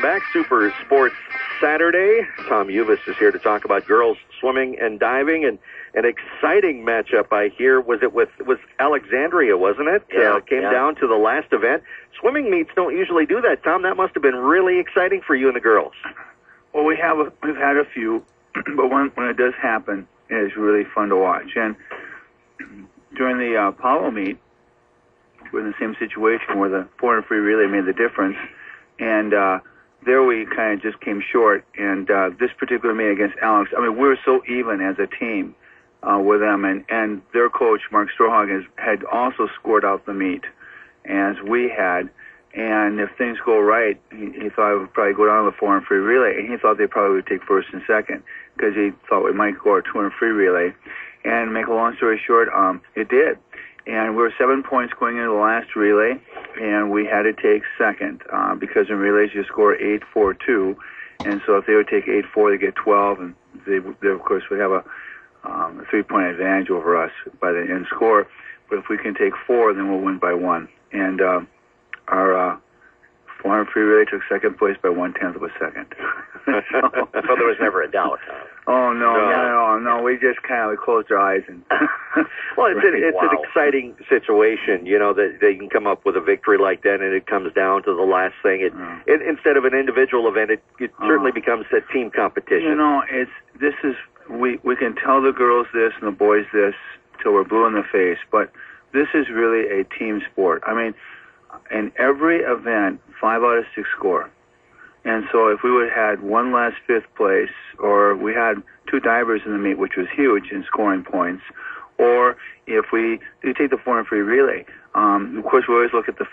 Welcome back. Super Sports Saturday. Tom Uvass is here to talk about girls swimming and diving, and an exciting matchup, I hear. Was Alexandria, wasn't it? Yeah. Came down to the last event. Swimming meets don't usually do that, Tom. That must have been really exciting for you and the girls. Well, we've had a few, but when it does happen, it's really fun to watch. And during the Apollo meet, we're in the same situation where the 400 free relay made the difference. And there we kind of just came short. And this particular meet against Alex, I mean, we were so even as a team with them. And their coach, Mark Strohog, had also scored out the meet as we had. And if things go right, he thought I would probably go down to the 400 free relay. And he thought they probably would take first and second because he thought we might go our 200 free relay. And make a long story short, it did. And we were 7 points going into the last relay, and we had to take second because in relays you score 8-4-2, and so if they would take 8-4, they get 12, and they of course would have a 3-point advantage over us by the end score. But if we can take 4, then we'll win by 1. And our 400 free relay took second place by 1/10 of a second. So there was never a doubt. Oh no! We just kind of closed our eyes and. Well, it's an exciting situation, you know, that they can come up with a victory like that, and it comes down to the last thing. It instead of an individual event, it certainly becomes a team competition. You know, we can tell the girls this and the boys this till we're blue in the face, but this is really a team sport. I mean, in every event, 5 out of 6 score. And so if we would have had one last 5th place, or we had 2 divers in the meet, which was huge in scoring points, or if we take the 400 free relay, of course we always look at the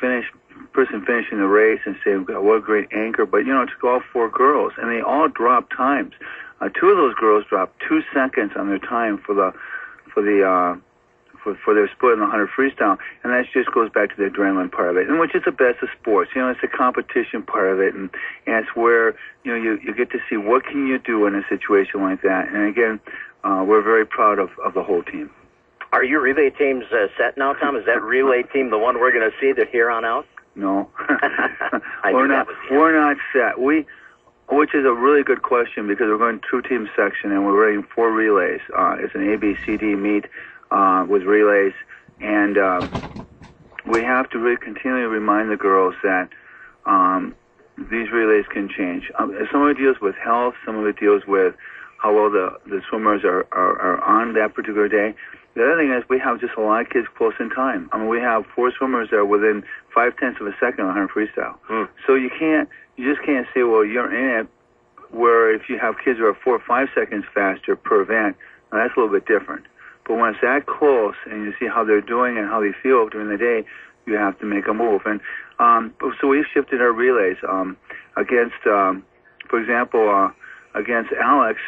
person finishing the race and say, what a great anchor. But, you know, it took all 4 girls, and they all dropped times. 2 of those girls dropped 2 seconds on their time for their split in the 100 freestyle, and that just goes back to the adrenaline part of it, and which is the best of sports. You know, it's the competition part of it, and it's where, you know, you get to see what can you do in a situation like that. And again, we're very proud of the whole team. Are your relay teams set now, Tom? Is that relay team the one we're going to see here on out? No. We're not set. Which is a really good question because we're going 2-team section and we're running 4 relays. It's an ABCD meet with relays, and we have to really continually remind the girls that these relays can change. Some of it deals with health, some of it deals with how well the swimmers are on that particular day. The other thing is we have just a lot of kids close in time. I mean, we have 4 swimmers that are within 0.5 of a second on 100 freestyle. So you just can't say, well, you're in it, where if you have kids who are 4 or 5 seconds faster per event, now that's a little bit different. But when it's that close and you see how they're doing and how they feel during the day, you have to make a move. And so we've shifted our relays against, for example, against Alex.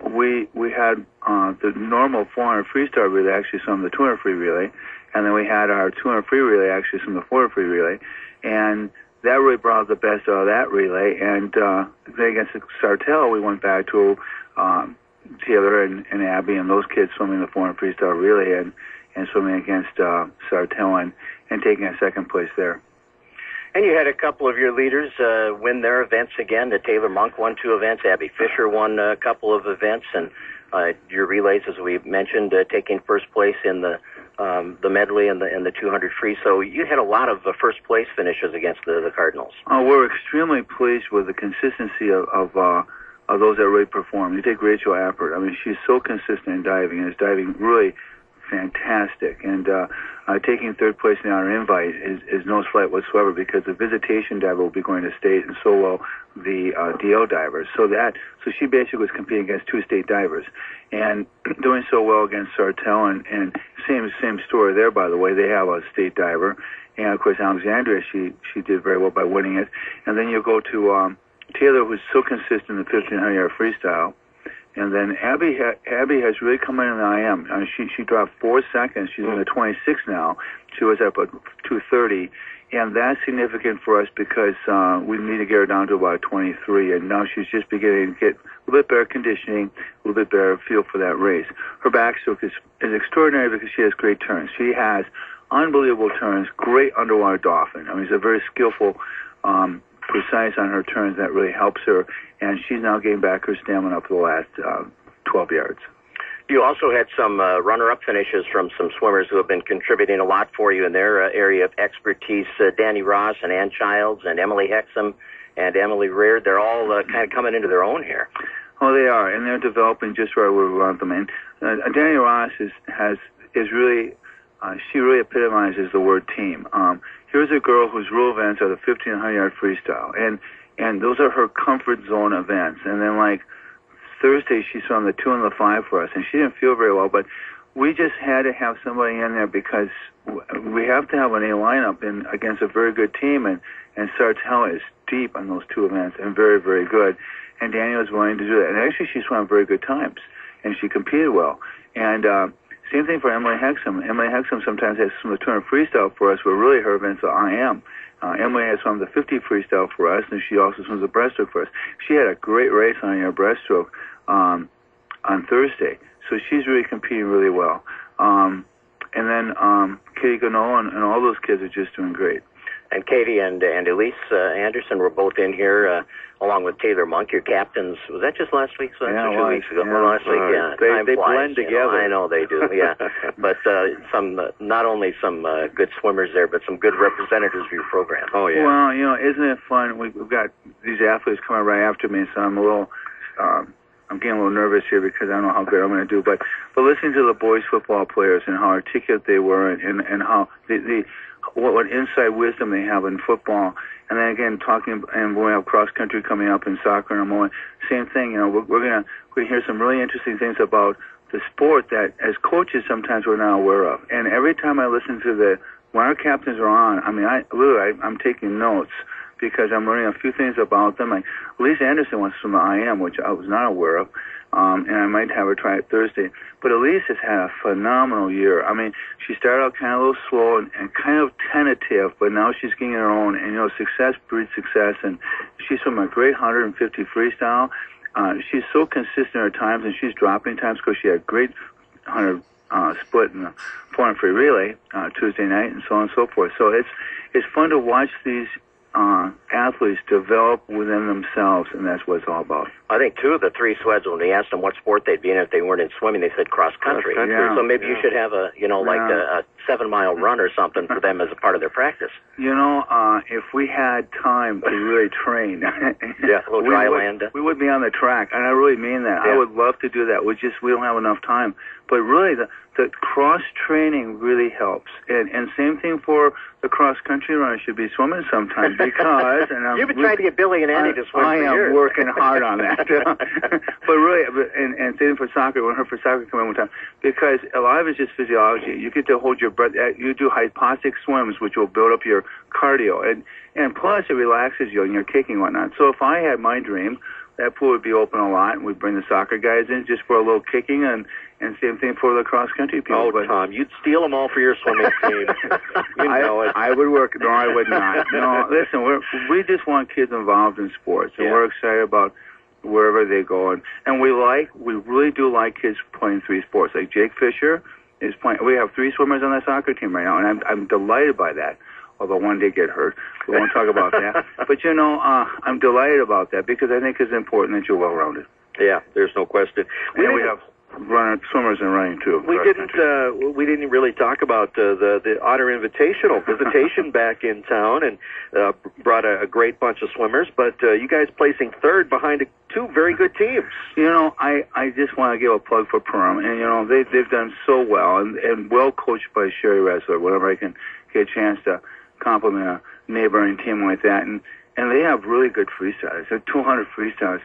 We had the normal 400 freestyle relay actually swim the 200 free relay, and then we had our 200 free relay actually swim the 400 free relay, and that really brought the best out of that relay. And then against Sartell, we went back to Taylor and Abby and those kids swimming the 400 freestyle relay and swimming against Sartell and taking a second place there. And you had a couple of your leaders win their events again. Taylor Monk won 2 events. Abby Fisher won a couple of events. And your relays, as we mentioned, taking first place in the medley and the 200 free. So you had a lot of first place finishes against the Cardinals. We're extremely pleased with the consistency of those that really perform. You take Rachel Appert. I mean, she's so consistent in diving, and is diving really fantastic. And taking 3rd place in the honor invite is no slight whatsoever because the visitation diver will be going to state, and so will the DO divers. So she basically was competing against 2 state divers and doing so well against Sartell. And same story there, by the way. They have a state diver, and of course Alexandria, she did very well by winning it. And then you go to Taylor, who's so consistent in the 1,500-yard freestyle. And then Abby has really come in the IM. She dropped 4 seconds. She's in the 26 now. She was up at 2:30. And that's significant for us because we need to get her down to about 23. And now she's just beginning to get a little bit better conditioning, a little bit better feel for that race. Her backstroke is extraordinary because she has great turns. She has unbelievable turns, great underwater dolphin. I mean, she's a very skillful precise on her turns. That really helps her, and she's now getting back her stamina for the last 12 yards. You also had some runner-up finishes from some swimmers who have been contributing a lot for you in their area of expertise. Danny Ross and Ann Childs and Emily Hexam and Emily Reard. They're all kind of coming into their own here. Oh, they are, and they're developing just right where we want them. And Danny Ross is really, she really epitomizes the word team. Here's a girl whose real events are the 1,500-yard freestyle, and those are her comfort zone events. And then, like, Thursday, she swam the 2 and the 5 for us, and she didn't feel very well, but we just had to have somebody in there because we have to have an A lineup against a very good team, and Sartell is deep on those 2 events and very, very good. And Daniel was willing to do that. And actually, she swam very good times, and she competed well. And same thing for Emily Hexam. Emily Hexam sometimes has some of the 200 freestyle for us, but really her events are IM. Emily has swum the 50 freestyle for us, and she also swims the breaststroke for us. She had a great race on her breaststroke on Thursday, so she's really competing really well. And then Katie Gano and all those kids are just doing great. And Katie and Elise Anderson were both in here, along with Taylor Monk, your captains. Was that just last week? So yeah, 2 weeks ago. Yeah. Well, last week, yeah. They flies, blend together. I know they do, yeah. But not only some good swimmers there, but some good representatives of your program. Oh, yeah. Well, isn't it fun? We've got these athletes coming right after me, so I'm getting a little nervous here because I don't know how good I'm going to do. But listening to the boys football players and how articulate they were, and how what inside wisdom they have in football, and then again talking and when we have cross country coming up in soccer and more, same thing. We're gonna hear some really interesting things about the sport that as coaches sometimes we're not aware of. And every time I listen to when our captains are on, I'm taking notes because I'm learning a few things about them. Like Elise Anderson wants to swim the IM, which I was not aware of. And I might have her try it Thursday. But Elise has had a phenomenal year. I mean, she started out kind of a little slow and kind of tentative, but now she's getting her own. And, success breeds success. And she's from a great 150 freestyle. She's so consistent in her times, and she's dropping times because she had a great 100 split in the 400 free relay Tuesday night and so on and so forth. So it's fun to watch these athletes develop within themselves, and that's what it's all about. I think 2 of the 3 sweds, when we asked them what sport they'd be in if they weren't in swimming, they said cross country. Yeah. So maybe you should have a 7-mile run or something for them as a part of their practice. If we had time to really train, a little dry land. We would be on the track, and I really mean that. Yeah. I would love to do that. We don't have enough time. But really, the cross training really helps, and same thing for the cross country runner should be swimming sometime because. And you've been trying to get Billy and Annie to swim for years. I am working hard on that. But really, and same for soccer. When her for soccer come in one time, because a lot of it's just physiology. You get to hold your breath. You do hypoxic swims, which will build up your cardio, and plus it relaxes you and your kicking and whatnot. So if I had my dream, that pool would be open a lot, and we'd bring the soccer guys in just for a little kicking, and same thing for the cross-country people. Oh, Tom, you'd steal them all for your swimming team. I would work. No, I would not. No, listen, we just want kids involved in sports, and we're excited about wherever they go. And we really do like kids playing 3 sports. Like Jake Fisher is playing. We have 3 swimmers on the soccer team right now, and I'm delighted by that. Although one did get hurt. We won't talk about that. But, I'm delighted about that because I think it's important that you're well-rounded. Yeah, there's no question. We have swimmers and running, too. We didn't really talk about the Otter Invitational visitation back in town and brought a great bunch of swimmers. But you guys placing 3rd behind 2 very good teams. I just want to give a plug for Perm. And, they've done so well and well coached by Sherry Ressler whenever I can get a chance to compliment a neighboring team like that, and they have really good freestylers. They're 200 freestylers.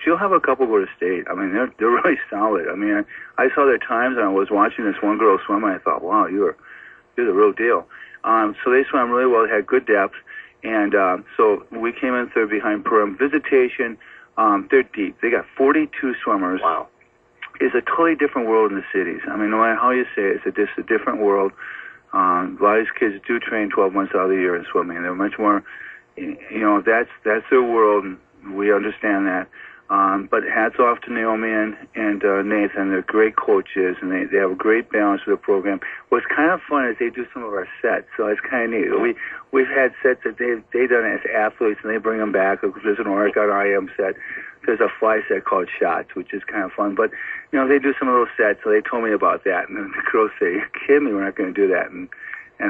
She'll have a couple go to state. I mean, they're really solid. I mean, I saw their times, and I was watching this one girl swim, and I thought, wow, you're the real deal. So they swam really well. They had good depth, and so we came in 3rd behind Purim. Visitation, they're deep. They got 42 swimmers. Wow. It's a totally different world in the cities. I mean, no matter how you say it, it's just a different world. A lot of these kids do train 12 months out of the year in swimming. They're much more, that's their world, and we understand that. But hats off to Naomi and Nathan. They're great coaches, and they have a great balance with the program. What's kind of fun is they do some of our sets, so it's kind of neat. We've had sets that they've done as athletes, and they bring them back. There's an Oregon IM set. There's a fly set called Shots, which is kind of fun. But, they do some of those sets, so they told me about that. And the girls say, "You kidding me? We're not going to do that." And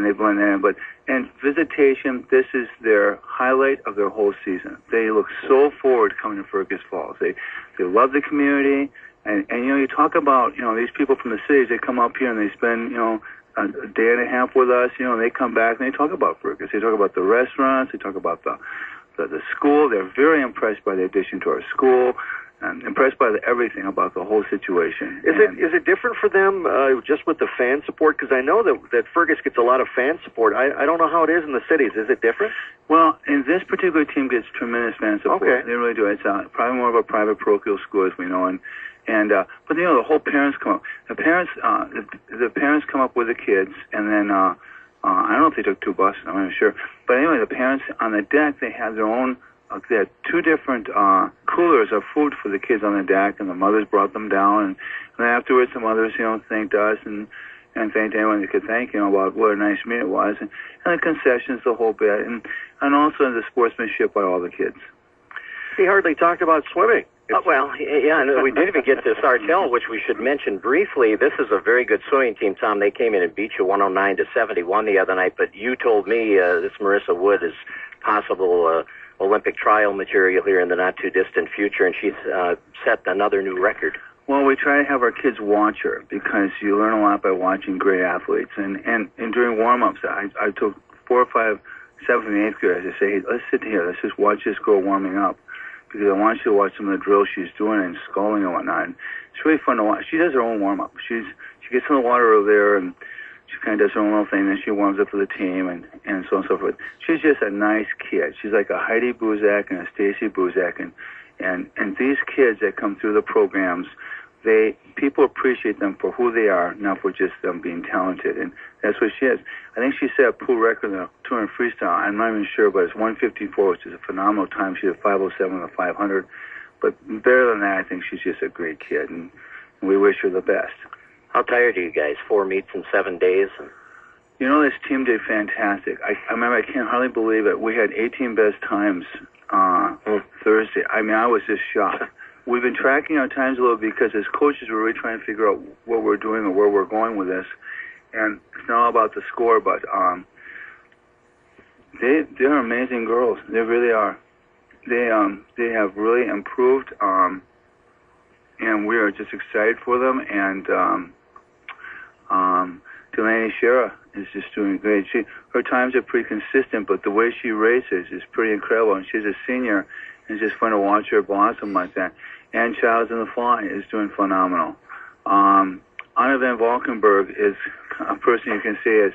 they blend that in. And visitation, this is their highlight of their whole season. They look so forward to coming to Fergus Falls. They love the community. And you talk about, these people from the cities, they come up here and they spend, a day and a half with us, and they come back and they talk about Fergus. They talk about the restaurants. They talk about the school. They're very impressed by the addition to our school. Impressed by everything about the whole situation. Is it different for them just with the fan support? Because I know that Fergus gets a lot of fan support. I don't know how it is in the cities. Is it different? Well, and this particular team gets tremendous fan support. Okay. They really do. It's probably more of a private parochial school, as we know, but the whole parents come up. The parents come up with the kids, and then I don't know if they took 2 buses. I'm not sure. But anyway, the parents on the deck, they have their own. They had 2 different coolers of food for the kids on the deck, and the mothers brought them down. And then afterwards, the mothers, thanked us and thanked anyone they could thank, about what a nice meal it was, and the concessions, the whole bit, and also the sportsmanship by all the kids. He hardly talked about swimming. And we didn't even get to Sartell, which we should mention briefly. This is a very good swimming team, Tom. They came in and beat you 109-71 the other night, but you told me this Marissa Wood is possible Olympic trial material here in the not-too-distant future, and she's set another new record. Well, we try to have our kids watch her because you learn a lot by watching great athletes. And during warm-ups, I took 4 or 5 7th and 8th graders. I say, "Hey, let's sit here. Let's just watch this girl warming up because I want you to watch some of the drills she's doing and sculling and whatnot." And it's really fun to watch. She does her own warm-up. She gets in the water over there and she kind of does her own little thing, and she warms up for the team, and so on and so forth. She's just a nice kid. She's like a Heidi Buzak and a Stacy Buzak, and these kids that come through the programs, people appreciate them for who they are, not for just them being talented, and that's what she is. I think she set a pool record in the 200 freestyle. I'm not even sure, but it's 1:54, which is a phenomenal time. She did 5:07 in the 500, but better than that, I think she's just a great kid, and we wish her the best. How tired are you guys? 4 meets in 7 days? This team did fantastic. I remember, I can't hardly believe it. We had 18 best times Thursday. I mean, I was just shocked. We've been tracking our times a little because as coaches, we're really trying to figure out what we're doing or where we're going with this. And it's not all about the score, but they're amazing girls. They really are. They have really improved, and we are just excited for them. And Delaney Shera is just doing great. Her times are pretty consistent, but the way she races is pretty incredible. And she's a senior, and it's just fun to watch her blossom like that. Ann Childs in the fly is doing phenomenal. Anna Van Valkenburg is a person you can see as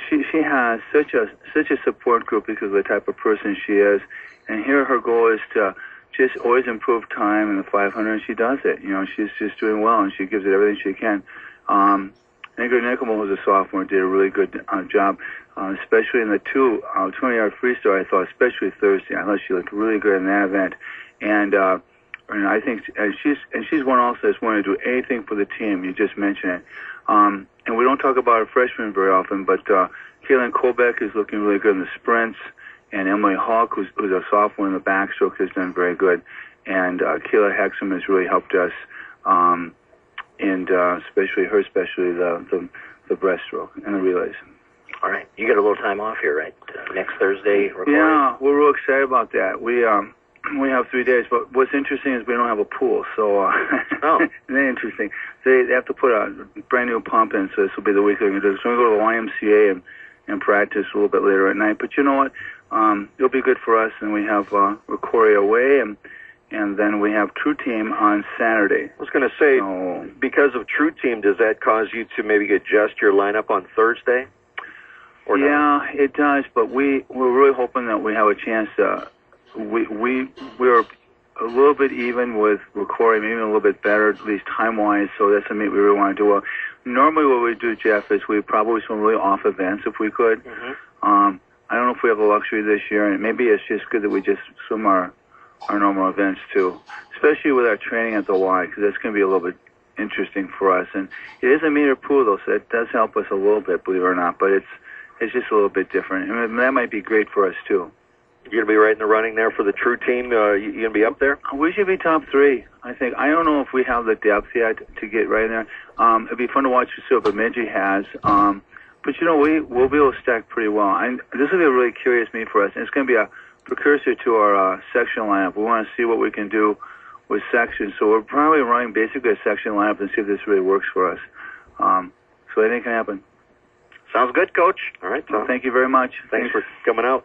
she has such a support group because of the type of person she is. And here her goal is to just always improve time in the 500, and she does it. She's just doing well, and she gives it everything she can. Ingrid Nickelman, who's a sophomore, did a really good job, especially in the 20-yard freestyle. I thought, especially Thursday, I thought she looked really good in that event. And I think she's one also that's wanting to do anything for the team. You just mentioned it. And we don't talk about our freshmen very often, but Kaylin Colbeck is looking really good in the sprints. And Emily Hawk, who's a sophomore in the backstroke, has done very good. And Kayla Hexum has really helped us, and especially the breaststroke and the relays. All right. You get a little time off here, right? Next Thursday recording? Yeah, we're real excited about that. We have 3 days, but what's interesting is we don't have a pool, so isn't that interesting? They have to put a brand new pump in, so this will be the week they're going to do this. So we're going to go to the YMCA and practice a little bit later at night. But you know what? It'll be good for us, and we have Rocori away, and then we have True Team on Saturday. I was going to say, because of True Team, does that cause you to maybe adjust your lineup on Thursday? Or yeah, not? It does, but we're really hoping that we have a chance to. We're a little bit even with Rocori, maybe a little bit better, at least time-wise, so that's a meet we really want to do well. Normally what we do, Jeff, is we probably swim really off events if we could. Mm-hmm. I don't know if we have the luxury this year, and maybe it's just good that we just swim our normal events too, especially with our training at the Y, because that's going to be a little bit interesting for us. And it is a meter pool though, so it does help us a little bit, believe it or not. But it's just a little bit different, and that might be great for us too. You're going to be right in the running there for the true team. You going to be up there? We should be top 3, I think. I don't know if we have the depth yet to get right in there. It'd be fun to watch to see what Bemidji has. But, we'll be able to stack pretty well. This will be a really curious meet for us, and it's going to be a precursor to our section lineup. We want to see what we can do with sections. So we're probably running basically a section lineup and see if this really works for us. So anything can happen. Sounds good, Coach. All right, Tom. Well, thank you very much. Thanks for coming out.